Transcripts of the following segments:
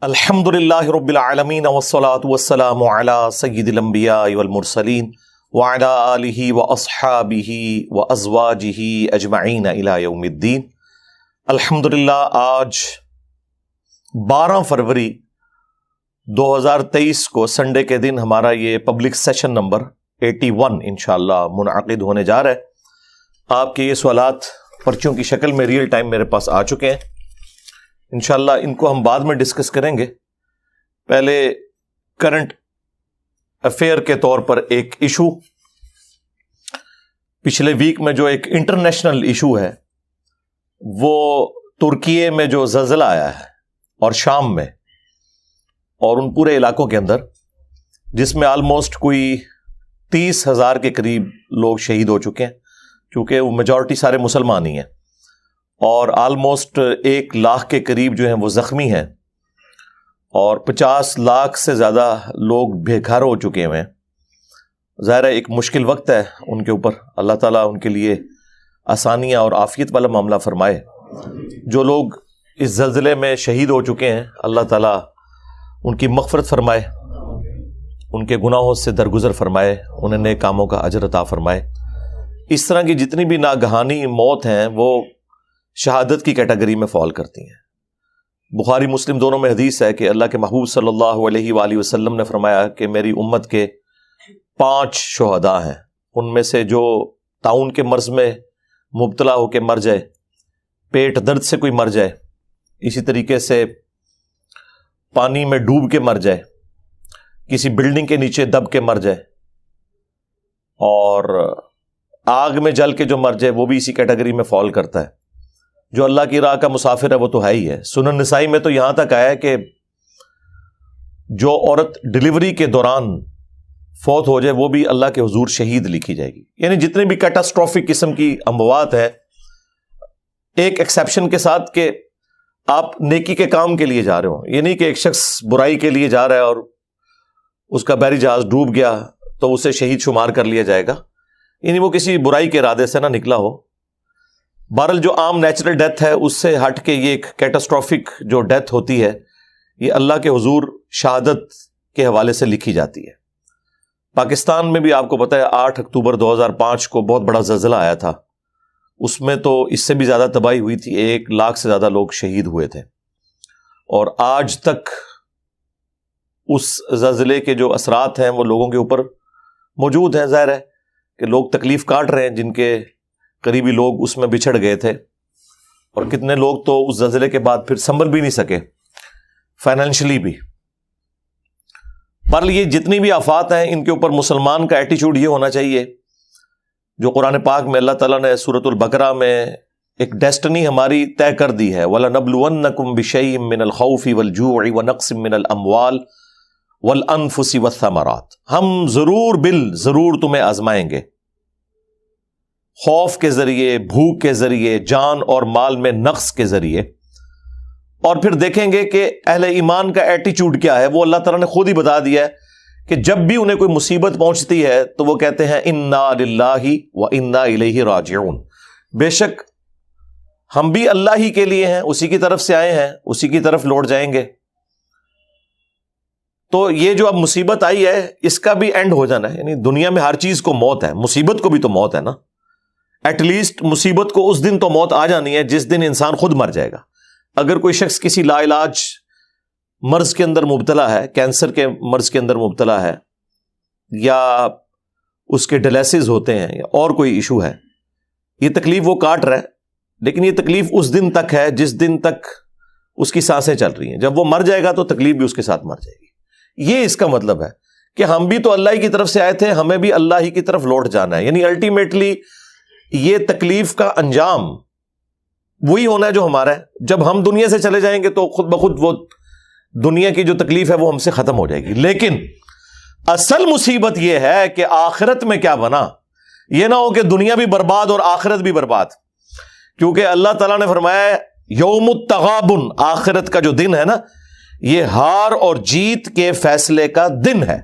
الحمد للہ رب العالمین والصلاة والسلام علی سید الانبیاء والمرسلین وعلی آلہ واصحابہ وازواجہ اجمعین الی یوم الدین۔ الحمد للہ آج 12 فروری 2023 کو سنڈے کے دن ہمارا یہ پبلک سیشن نمبر 81 انشاءاللہ منعقد ہونے جا رہا ہے۔ آپ کے یہ سوالات پرچیوں کی شکل میں ریئل ٹائم میرے پاس آ چکے ہیں، انشاءاللہ ان کو ہم بعد میں ڈسکس کریں گے۔ پہلے کرنٹ افیئر کے طور پر ایک ایشو، پچھلے ویک میں جو ایک انٹرنیشنل ایشو ہے وہ ترکیے میں جو زلزلہ آیا ہے اور شام میں اور ان پورے علاقوں کے اندر، جس میں آلموسٹ کوئی 30,000 کے قریب لوگ شہید ہو چکے ہیں، چونکہ وہ میجورٹی سارے مسلمان ہی ہیں، اور آلموسٹ 1 لاکھ کے قریب جو ہیں وہ زخمی ہیں، اور 50 لاکھ سے زیادہ لوگ بے گھر ہو چکے ہیں۔ ظاہر ہے ایک مشکل وقت ہے ان کے اوپر، اللہ تعالیٰ ان کے لیے آسانیاں اور عافیت والا معاملہ فرمائے۔ جو لوگ اس زلزلے میں شہید ہو چکے ہیں، اللہ تعالیٰ ان کی مغفرت فرمائے، ان کے گناہوں سے درگزر فرمائے، انہیں نیک کاموں کا اجر عطا فرمائے۔ اس طرح کی جتنی بھی ناگہانی موت ہیں وہ شہادت کی کیٹیگری میں فال کرتی ہیں۔ بخاری مسلم دونوں میں حدیث ہے کہ اللہ کے محبوب صلی اللہ علیہ وآلہ وسلم نے فرمایا کہ میری امت کے 5 شہداء ہیں، ان میں سے جو طاعون کے مرض میں مبتلا ہو کے مر جائے، پیٹ درد سے کوئی مر جائے، اسی طریقے سے پانی میں ڈوب کے مر جائے، کسی بلڈنگ کے نیچے دب کے مر جائے، اور آگ میں جل کے جو مر جائے وہ بھی اسی کیٹیگری میں فال کرتا ہے۔ جو اللہ کی راہ کا مسافر ہے وہ تو ہے ہی ہے۔ سنن نسائی میں تو یہاں تک آیا ہے کہ جو عورت ڈیلیوری کے دوران فوت ہو جائے وہ بھی اللہ کے حضور شہید لکھی جائے گی۔ یعنی جتنے بھی کیٹاسٹروفک قسم کی اموات ہے، ایک ایکسیپشن کے ساتھ کہ آپ نیکی کے کام کے لیے جا رہے ہو، یہ نہیں کہ ایک شخص برائی کے لیے جا رہا ہے اور اس کا بحری جہاز ڈوب گیا تو اسے شہید شمار کر لیا جائے گا، یعنی وہ کسی برائی کے ارادے سے نہ نکلا ہو۔ بہرحال جو عام نیچرل ڈیتھ ہے اس سے ہٹ کے یہ ایک کیٹاسٹروفک جو ڈیتھ ہوتی ہے یہ اللہ کے حضور شہادت کے حوالے سے لکھی جاتی ہے۔ پاکستان میں بھی آپ کو پتہ ہے 8 اکتوبر 2005 کو بہت بڑا زلزلہ آیا تھا، اس میں تو اس سے بھی زیادہ تباہی ہوئی تھی، 1 لاکھ سے زیادہ لوگ شہید ہوئے تھے، اور آج تک اس زلزلے کے جو اثرات ہیں وہ لوگوں کے اوپر موجود ہیں۔ ظاہر ہے کہ لوگ تکلیف کاٹ رہے ہیں، جن کے قریبی لوگ اس میں بچھڑ گئے تھے، اور کتنے لوگ تو اس زلزلے کے بعد پھر سنبھل بھی نہیں سکے فائنینشلی بھی۔ پر یہ جتنی بھی آفات ہیں ان کے اوپر مسلمان کا ایٹیچیوڈ یہ ہونا چاہیے جو قرآن پاک میں اللہ تعالیٰ نے سورۃ البقرہ میں ایک ڈیسٹنی ہماری طے کر دی ہے، وَلَنَبْلُوَنَّكُمْ بِشَيْءٍ مِّنَ الْخَوْفِ وَالْجُوعِ وَنَقْصٍ مِّنَ الْأَمْوَالِ وَالْأَنفُسِ وَالثَّمَرَاتِ، ہم ضرور تمہیں آزمائیں گے، خوف کے ذریعے، بھوک کے ذریعے، جان اور مال میں نقص کے ذریعے، اور پھر دیکھیں گے کہ اہل ایمان کا ایٹیچیوڈ کیا ہے۔ وہ اللہ تعالیٰ نے خود ہی بتا دیا ہے کہ جب بھی انہیں کوئی مصیبت پہنچتی ہے تو وہ کہتے ہیں انا للہ و انا الیہ راجعون، بے شک ہم بھی اللہ ہی کے لیے ہیں، اسی کی طرف سے آئے ہیں، اسی کی طرف لوٹ جائیں گے۔ تو یہ جو اب مصیبت آئی ہے اس کا بھی اینڈ ہو جانا ہے، یعنی دنیا میں ہر چیز کو موت ہے، مصیبت کو بھی تو موت ہے نا۔ ایٹ لیسٹ مصیبت کو اس دن تو موت آ جانی ہے جس دن انسان خود مر جائے گا۔ اگر کوئی شخص کسی لا علاج مرض کے اندر مبتلا ہے، کینسر کے مرض کے اندر مبتلا ہے، یا اس کے ڈائلسس ہوتے ہیں، یا اور کوئی ایشو ہے، یہ تکلیف وہ کاٹ رہا ہے، لیکن یہ تکلیف اس دن تک ہے جس دن تک اس کی سانسیں چل رہی ہیں۔ جب وہ مر جائے گا تو تکلیف بھی اس کے ساتھ مر جائے گی۔ یہ اس کا مطلب ہے کہ ہم بھی تو اللہ ہی کی طرف سے آئے تھے، ہمیں بھی اللہ ہی کی طرف لوٹ جانا ہے، یعنی الٹیمیٹلی یہ تکلیف کا انجام وہی ہونا ہے جو ہمارا ہے۔ جب ہم دنیا سے چلے جائیں گے تو خود بخود وہ دنیا کی جو تکلیف ہے وہ ہم سے ختم ہو جائے گی، لیکن اصل مصیبت یہ ہے کہ آخرت میں کیا بنا۔ یہ نہ ہو کہ دنیا بھی برباد اور آخرت بھی برباد، کیونکہ اللہ تعالیٰ نے فرمایا یوم التغابن، آخرت کا جو دن ہے نا، یہ ہار اور جیت کے فیصلے کا دن ہے۔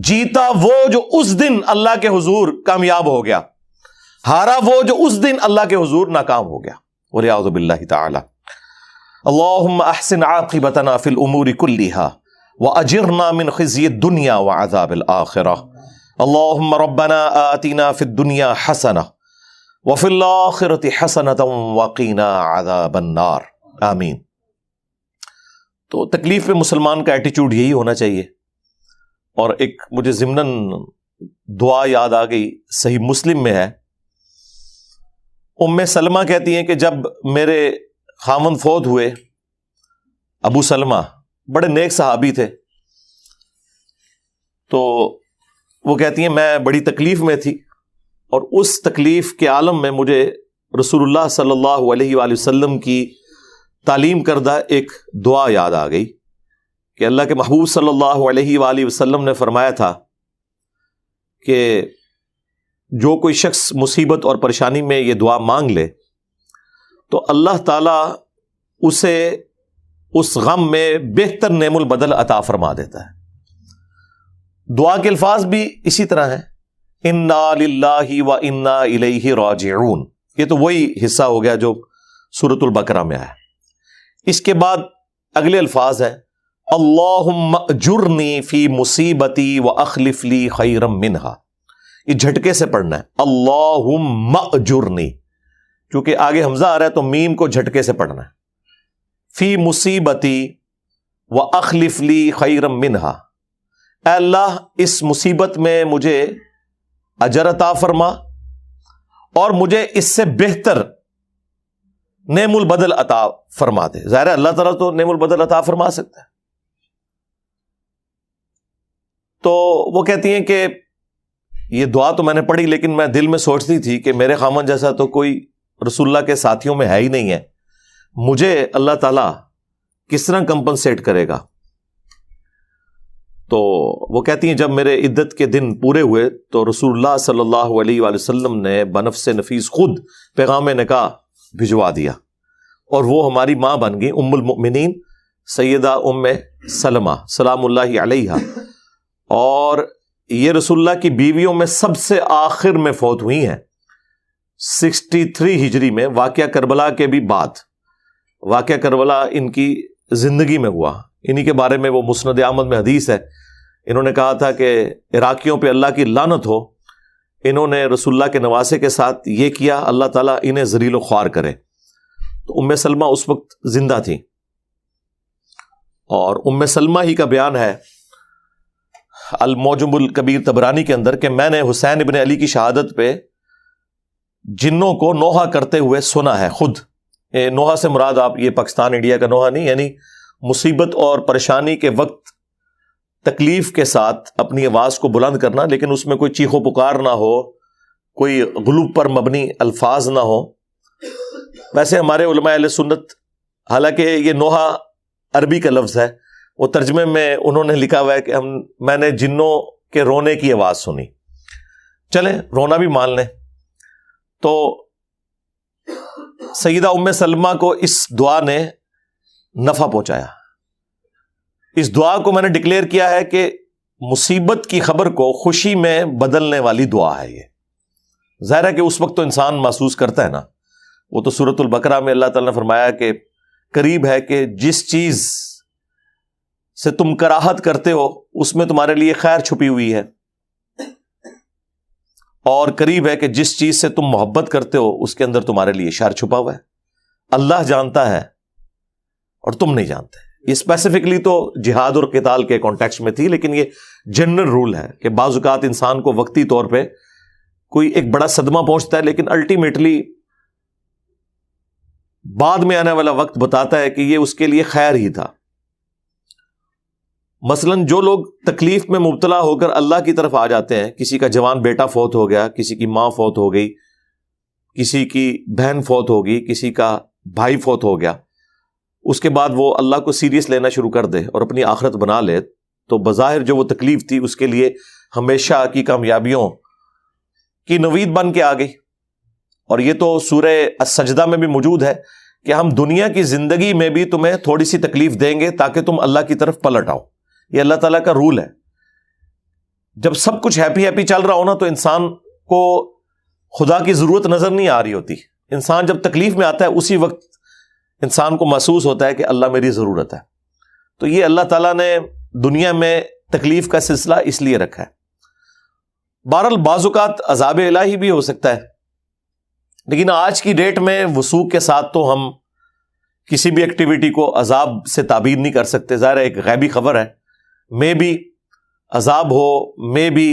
جیتا وہ جو اس دن اللہ کے حضور کامیاب ہو گیا، ہارا وہ جو اس دن اللہ کے حضور ناکام ہو گیا، والعیاذ باللہ تعالی۔ اللہم احسن عاقبتنا فی الامور کلہا واجرنا من خزی الدنیا وعذاب الآخرہ اللہم ربنا آتنا فی الدنیا حسنہ وفی الآخرۃ حسنۃ وقینا عذاب النار، آمین۔ تو تکلیف میں مسلمان کا ایٹیچیوڈ یہی ہونا چاہیے۔ اور ایک مجھے ضمناً دعا یاد آ گئی، صحیح مسلم میں ہے، ام سلمہ کہتی ہیں کہ جب میرے خاوند فوت ہوئے، ابو سلمہ بڑے نیک صحابی تھے، تو وہ کہتی ہیں میں بڑی تکلیف میں تھی، اور اس تکلیف کے عالم میں مجھے رسول اللہ صلی اللہ علیہ وآلہ وسلم کی تعلیم کردہ ایک دعا یاد آ گئی کہ اللہ کے محبوب صلی اللہ علیہ وآلہ وسلم نے فرمایا تھا کہ جو کوئی شخص مصیبت اور پریشانی میں یہ دعا مانگ لے تو اللہ تعالیٰ اسے اس غم میں بہتر نعم البدل عطا فرما دیتا ہے۔ دعا کے الفاظ بھی اسی طرح ہیں، انا للہ و انا الیہ راجعون، یہ تو وہی حصہ ہو گیا جو سورۃ البقرہ میں آیا۔ اس کے بعد اگلے الفاظ ہیں اللہم اجرنی فی مصیبتی واخلف لی خیرا منہا، یہ جھٹکے سے پڑھنا ہے، اللہم اجرنی، کیونکہ آگے حمزہ آ رہا ہے تو میم کو جھٹکے سے پڑھنا ہے، فی مصیبتی واخلف لی خیرا منہا، اے اللہ اس مصیبت میں مجھے اجر عطا فرما اور مجھے اس سے بہتر نعم البدل عطا فرما دے۔ ظاہر ہے اللہ تعالیٰ تو نعم البدل عطا فرما سکتا ہے۔ تو وہ کہتی ہیں کہ یہ دعا تو میں نے پڑھی، لیکن میں دل میں سوچتی تھی کہ میرے خامن جیسا تو کوئی رسول اللہ کے ساتھیوں میں ہے ہی نہیں ہے، مجھے اللہ تعالیٰ کس طرح کمپنسیٹ کرے گا؟ تو وہ کہتی ہیں جب میرے عدت کے دن پورے ہوئے تو رسول اللہ صلی اللہ علیہ وآلہ وسلم نے بنفس نفیس خود پیغام نکاح بھجوا دیا، اور وہ ہماری ماں بن گئی، ام المؤمنین سیدہ ام سلمہ سلام اللہ علیہا، اور یہ رسول اللہ کی بیویوں میں سب سے آخر میں فوت ہوئی ہیں 63 ہجری میں، واقعہ کربلا کے بھی بعد۔ واقعہ کربلا ان کی زندگی میں ہوا، انہی کے بارے میں وہ مسند احمد میں حدیث ہے، انہوں نے کہا تھا کہ عراقیوں پہ اللہ کی لعنت ہو، انہوں نے رسول اللہ کے نواسے کے ساتھ یہ کیا، اللہ تعالیٰ انہیں ذلیل و خوار کرے۔ تو ام سلمہ اس وقت زندہ تھی، اور ام سلمہ ہی کا بیان ہے المعجم الکبیر طبرانی کے اندر کہ میں نے حسین ابن علی کی شہادت پہ جنوں کو نوحہ کرتے ہوئے سنا ہے خود۔ نوحہ سے مراد آپ یہ پاکستان انڈیا کا نوحہ نہیں، یعنی مصیبت اور پریشانی کے وقت تکلیف کے ساتھ اپنی آواز کو بلند کرنا، لیکن اس میں کوئی چیخ و پکار نہ ہو، کوئی غلوب پر مبنی الفاظ نہ ہو۔ ویسے ہمارے علماء اہل سنت، حالانکہ یہ نوحہ عربی کا لفظ ہے، وہ ترجمے میں انہوں نے لکھا ہوا ہے کہ میں نے جنوں کے رونے کی آواز سنی۔ چلیں رونا بھی مان لیں۔ تو سیدہ ام سلمہ کو اس دعا نے نفع پہنچایا۔ اس دعا کو میں نے ڈکلیئر کیا ہے کہ مصیبت کی خبر کو خوشی میں بدلنے والی دعا ہے یہ۔ ظاہر ہے کہ اس وقت تو انسان محسوس کرتا ہے نا، وہ تو سورۃ البقرہ میں اللہ تعالیٰ نے فرمایا کہ قریب ہے کہ جس چیز سے تم کراہت کرتے ہو اس میں تمہارے لیے خیر چھپی ہوئی ہے، اور قریب ہے کہ جس چیز سے تم محبت کرتے ہو اس کے اندر تمہارے لیے شر چھپا ہوا ہے۔ اللہ جانتا ہے اور تم نہیں جانتے۔ یہ اسپیسیفکلی تو جہاد اور قتال کے کانٹیکسٹ میں تھی، لیکن یہ جنرل رول ہے کہ بعض اوقات انسان کو وقتی طور پہ کوئی ایک بڑا صدمہ پہنچتا ہے، لیکن الٹیمیٹلی بعد میں آنے والا وقت بتاتا ہے کہ یہ اس کے لیے خیر ہی تھا۔ مثلاً جو لوگ تکلیف میں مبتلا ہو کر اللہ کی طرف آ جاتے ہیں، کسی کا جوان بیٹا فوت ہو گیا، کسی کی ماں فوت ہو گئی، کسی کی بہن فوت ہو گئی، کسی کا بھائی فوت ہو گیا، اس کے بعد وہ اللہ کو سیریس لینا شروع کر دے اور اپنی آخرت بنا لے، تو بظاہر جو وہ تکلیف تھی اس کے لیے ہمیشہ کی کامیابیوں کی نوید بن کے آ گئی۔ اور یہ تو سورہ السجدہ میں بھی موجود ہے کہ ہم دنیا کی زندگی میں بھی تمہیں تھوڑی سی تکلیف دیں گے تاکہ تم اللہ کی طرف پلٹ آؤ۔ یہ اللہ تعالیٰ کا رول ہے۔ جب سب کچھ ہیپی ہیپی چل رہا ہو نا تو انسان کو خدا کی ضرورت نظر نہیں آ رہی ہوتی۔ انسان جب تکلیف میں آتا ہے اسی وقت انسان کو محسوس ہوتا ہے کہ اللہ میری ضرورت ہے. تو یہ اللہ تعالیٰ نے دنیا میں تکلیف کا سلسلہ اس لیے رکھا ہے. بہرحال بعض اوقات عذاب الہی بھی ہو سکتا ہے، لیکن آج کی ڈیٹ میں وثوق کے ساتھ تو ہم کسی بھی ایکٹیویٹی کو عذاب سے تعبیر نہیں کر سکتے. ظاہر ہے ایک غیبی خبر ہے، میں بھی عذاب ہو، میں بھی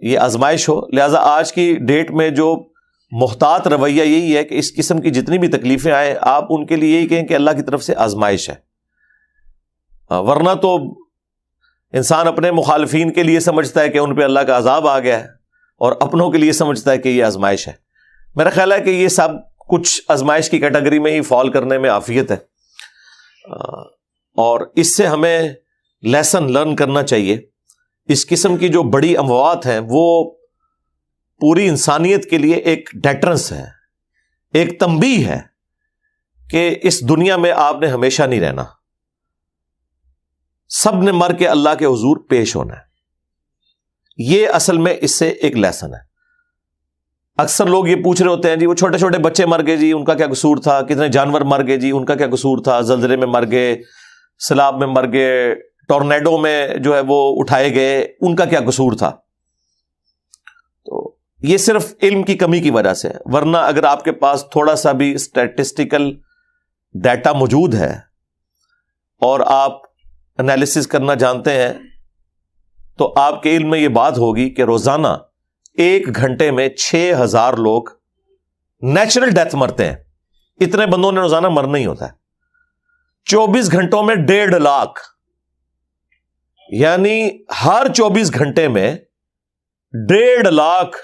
یہ آزمائش ہو. لہذا آج کی ڈیٹ میں جو محتاط رویہ یہی ہے کہ اس قسم کی جتنی بھی تکلیفیں آئیں آپ ان کے لیے یہی کہیں کہ اللہ کی طرف سے آزمائش ہے. ورنہ تو انسان اپنے مخالفین کے لیے سمجھتا ہے کہ ان پہ اللہ کا عذاب آ گیا ہے، اور اپنوں کے لیے سمجھتا ہے کہ یہ آزمائش ہے. میرا خیال ہے کہ یہ سب کچھ آزمائش کی کیٹیگری میں ہی فال کرنے میں عافیت ہے، اور اس سے ہمیں لیسن لرن کرنا چاہیے. اس قسم کی جو بڑی اموات ہیں وہ پوری انسانیت کے لیے ایک ڈیٹرنس ہے، ایک تنبیہ ہے کہ اس دنیا میں آپ نے ہمیشہ نہیں رہنا، سب نے مر کے اللہ کے حضور پیش ہونا ہے. یہ اصل میں اس سے ایک لیسن ہے. اکثر لوگ یہ پوچھ رہے ہوتے ہیں جی وہ چھوٹے چھوٹے بچے مر گئے جی ان کا کیا قصور تھا، کتنے جانور مر گئے جی ان کا کیا قصور تھا، زلزلے میں مر گئے، سیلاب میں مر گئے، ٹورنیڈو میں جو ہے وہ اٹھائے گئے، ان کا کیا قصور تھا. تو یہ صرف علم کی کمی کی وجہ سے، ورنہ اگر آپ کے پاس تھوڑا سا بھی اسٹیٹسٹیکل ڈیٹا موجود ہے اور آپ انالیسس کرنا جانتے ہیں تو آپ کے علم میں یہ بات ہوگی کہ روزانہ 1 گھنٹے میں 6000 لوگ نیچرل ڈیتھ مرتے ہیں. اتنے بندوں نے روزانہ مرنا ہی ہوتا ہے. 24 گھنٹوں میں 1.5 لاکھ، یعنی ہر 24 گھنٹے میں 1.5 لاکھ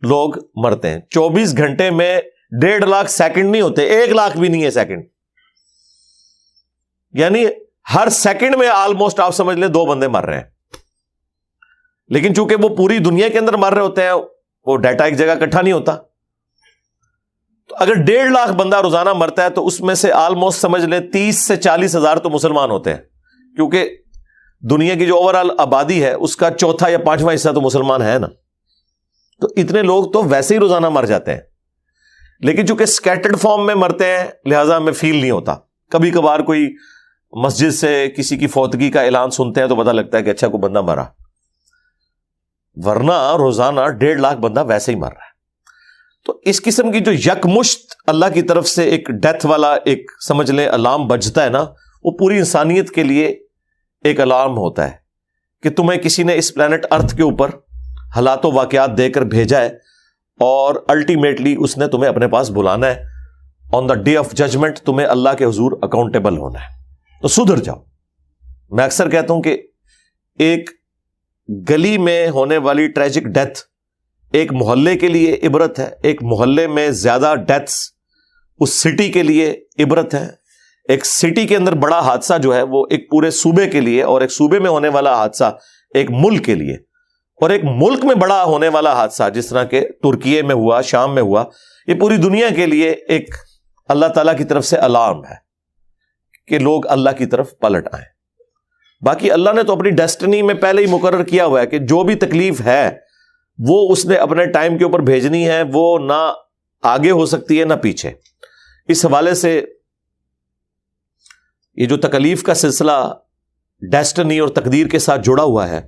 لوگ مرتے ہیں. 24 گھنٹے میں 1.5 لاکھ سیکنڈ نہیں ہوتے، 1 لاکھ بھی نہیں ہے سیکنڈ. یعنی ہر سیکنڈ میں آلموسٹ آپ سمجھ لیں 2 بندے مر رہے ہیں. لیکن چونکہ وہ پوری دنیا کے اندر مر رہے ہوتے ہیں، وہ ڈیٹا ایک جگہ اکٹھا نہیں ہوتا. تو اگر 1.5 لاکھ بندہ روزانہ مرتا ہے تو اس میں سے آلموسٹ سمجھ لیں 30 سے 40 ہزار تو مسلمان ہوتے ہیں، کیونکہ دنیا کی جو اوور آل آبادی ہے اس کا 4 یا 5واں حصہ تو مسلمان ہے نا. تو اتنے لوگ تو ویسے ہی روزانہ مر جاتے ہیں، لیکن چونکہ اسکیٹرڈ فارم میں مرتے ہیں لہٰذا ہمیں فیل نہیں ہوتا. کبھی کبھار کوئی مسجد سے کسی کی فوتگی کا اعلان سنتے ہیں تو پتہ لگتا ہے کہ اچھا کوئی بندہ مرا، ورنہ روزانہ 1.5 لاکھ بندہ ویسے ہی مر رہا ہے. تو اس قسم کی جو یکمشت اللہ کی طرف سے ایک ڈیتھ والا ایک سمجھ لیں الارم بجتا ہے نا، وہ پوری انسانیت کے لیے ایک الارم ہوتا ہے کہ تمہیں کسی نے اس پلانٹ ارتھ کے اوپر حالات و واقعات دے کر بھیجا ہے، اور الٹیمیٹلی اس نے تمہیں اپنے پاس بلانا ہے. آن دا ڈے آف ججمنٹ تمہیں اللہ کے حضور اکاؤنٹیبل ہونا ہے. تو سدھر جاؤ. میں اکثر کہتا ہوں کہ ایک گلی میں ہونے والی ٹریجک ڈیتھ ایک محلے کے لیے عبرت ہے، ایک محلے میں زیادہ ڈیتھس اس سٹی کے لیے عبرت ہے. ایک سٹی کے اندر بڑا حادثہ جو ہے وہ ایک پورے صوبے کے لیے، اور ایک صوبے میں ہونے والا حادثہ ایک ملک کے لیے، اور ایک ملک میں بڑا ہونے والا حادثہ جس طرح کہ ترکیے میں ہوا، شام میں ہوا، یہ پوری دنیا کے لیے ایک اللہ تعالیٰ کی طرف سے الارم ہے کہ لوگ اللہ کی طرف پلٹ آئیں. باقی اللہ نے تو اپنی ڈیسٹنی میں پہلے ہی مقرر کیا ہوا ہے کہ جو بھی تکلیف ہے وہ اس نے اپنے ٹائم کے اوپر بھیجنی ہے، وہ نہ آگے ہو سکتی ہے نہ پیچھے. اس حوالے سے یہ جو تکلیف کا سلسلہ ڈیسٹنی اور تقدیر کے ساتھ جڑا ہوا ہے،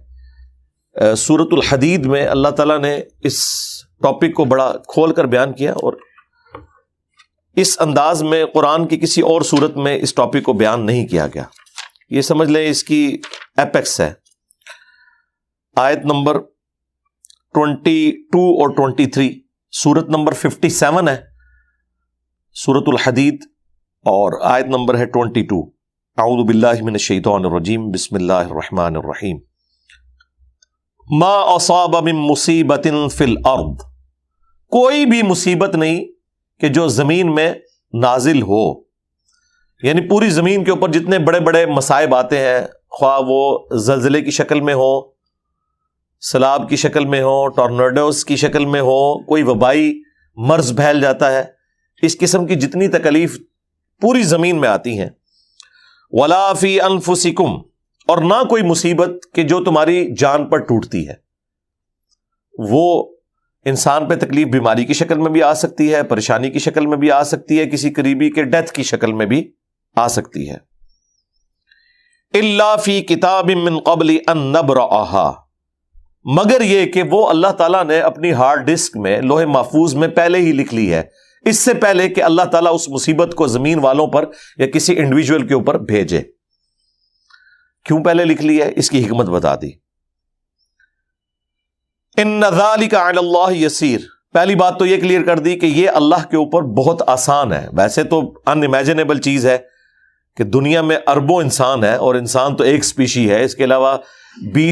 سورۃ الحدید میں اللہ تعالیٰ نے اس ٹاپک کو بڑا کھول کر بیان کیا، اور اس انداز میں قرآن کی کسی اور سورت میں اس ٹاپک کو بیان نہیں کیا گیا. یہ سمجھ لیں اس کی ایپیکس ہے. آیت نمبر 22 اور 23، سورت نمبر 57 ہے سورۃ الحدید، اور آیت نمبر ہے 22. اعوذ باللہ من الشیطان الرجیم، بسم اللہ الرحمن الرحیم. ما اصاب من مصیبت فی الارض، کوئی بھی مصیبت نہیں کہ جو زمین میں نازل ہو. یعنی پوری زمین کے اوپر جتنے بڑے بڑے مصائب آتے ہیں، خواہ وہ زلزلے کی شکل میں ہو، سیلاب کی شکل میں ہو، ٹورنیڈوز کی شکل میں ہو، کوئی وبائی مرض پھیل جاتا ہے، اس قسم کی جتنی تکلیف پوری زمین میں آتی ہیں. ولا فی انفسکم، اور نہ کوئی مصیبت کہ جو تمہاری جان پر ٹوٹتی ہے. وہ انسان پہ تکلیف بیماری کی شکل میں بھی آ سکتی ہے، پریشانی کی شکل میں بھی آ سکتی ہے، کسی قریبی کے ڈیتھ کی شکل میں بھی آ سکتی ہے. الا فی کتاب من قبل ان نبرأها، مگر یہ کہ وہ اللہ تعالیٰ نے اپنی ہارڈ ڈسک میں لوح محفوظ میں پہلے ہی لکھ لی ہے، اس سے پہلے کہ اللہ تعالیٰ اس مصیبت کو زمین والوں پر یا کسی انڈیویجول کے اوپر بھیجے. کیوں پہلے لکھ لی ہے؟ اس کی حکمت بتا دی. ان ذلک علی اللہ یسیر، پہلی بات تو یہ کلیئر کر دی کہ یہ اللہ کے اوپر بہت آسان ہے. ویسے تو ان امیجنیبل چیز ہے کہ دنیا میں اربوں انسان ہے اور انسان تو ایک سپیشی ہے، اس کے علاوہ 20